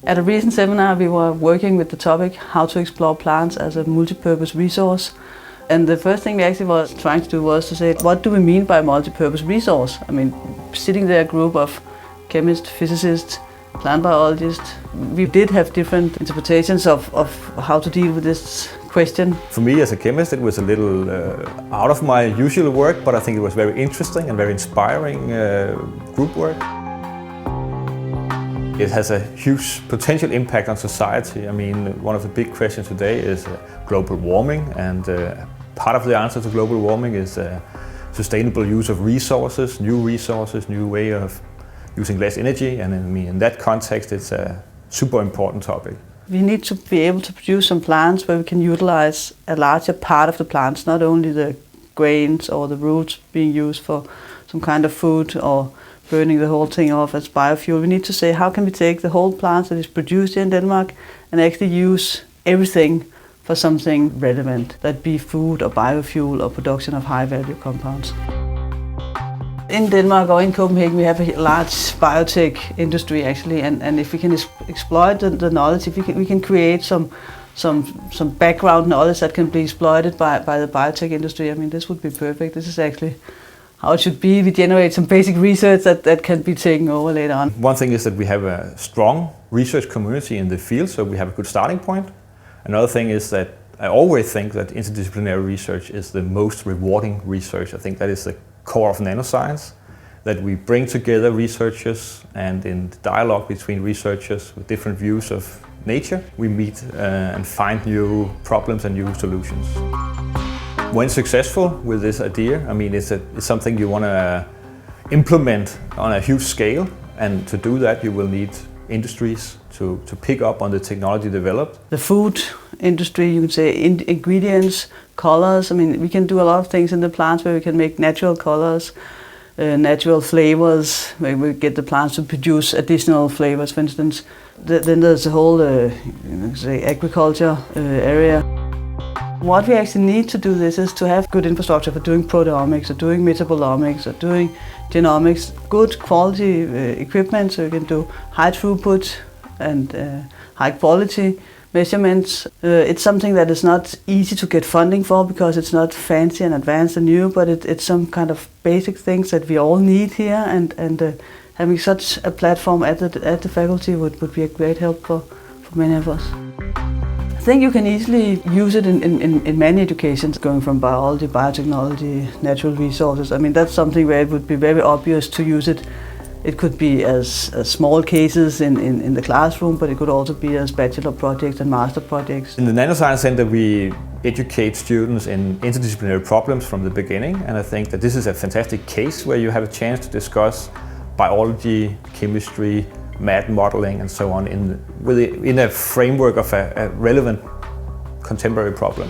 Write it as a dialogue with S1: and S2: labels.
S1: At a recent seminar we were working with the topic how to explore plants as a multi-purpose resource. And the first thing we actually was trying to do was to say, what do we mean by multi-purpose resource? I mean, sitting there a group of chemists, physicists, plant biologists, we did have different interpretations of how to deal with this question.
S2: For me as a chemist it was a little out of my usual work, but I think it was very interesting and very inspiring group work. It has a huge potential impact on society. I mean, one of the big questions today is global warming, and part of the answer to global warming is sustainable use of resources, new way of using less energy, and I mean, in that context it's a super important topic.
S1: We need to be able to produce some plants where we can utilize a larger part of the plants, not only the grains or the roots being used for some kind of food or burning the whole thing off as biofuel. We need to say, how can we take the whole plant that is produced in Denmark and actually use everything for something relevant, that be food or biofuel or production of high value compounds. In Denmark or in Copenhagen we have a large biotech industry actually, and if we can exploit the knowledge, if we can create some background knowledge that can be exploited by the biotech industry, I mean, this would be perfect. This is actually how it should be. We generate some basic research that can be taken over later on.
S2: One thing is that we have a strong research community in the field, so we have a good starting point. Another thing is that I always think that interdisciplinary research is the most rewarding research. I think that is the core of nanoscience, that we bring together researchers, and in the dialogue between researchers with different views of nature, we meet and find new problems and new solutions. When successful with this idea, I mean, it's something you want to implement on a huge scale, and to do that you will need industries to pick up on the technology developed.
S1: The food industry, you can say ingredients, colors. I mean, we can do a lot of things in the plants where we can make natural colors, natural flavors, where we get the plants to produce additional flavors, for instance. Then there's the whole say agriculture area. What we actually need to do this is to have good infrastructure for doing proteomics or doing metabolomics or doing genomics, good quality equipment so you can do high throughput and high quality measurements. It's something that is not easy to get funding for because it's not fancy and advanced and new, but it's some kind of basic things that we all need here, and having such a platform at the faculty would be a great help for many of us. I think you can easily use it in many educations, going from biology, biotechnology, natural resources. I mean, that's something where it would be very obvious to use it. It could be as small cases in the classroom, but it could also be as bachelor projects and master projects.
S2: In the Nanoscience Center we educate students in interdisciplinary problems from the beginning, and I think that this is a fantastic case where you have a chance to discuss biology, chemistry, math modeling and so on in a framework of a relevant contemporary problem.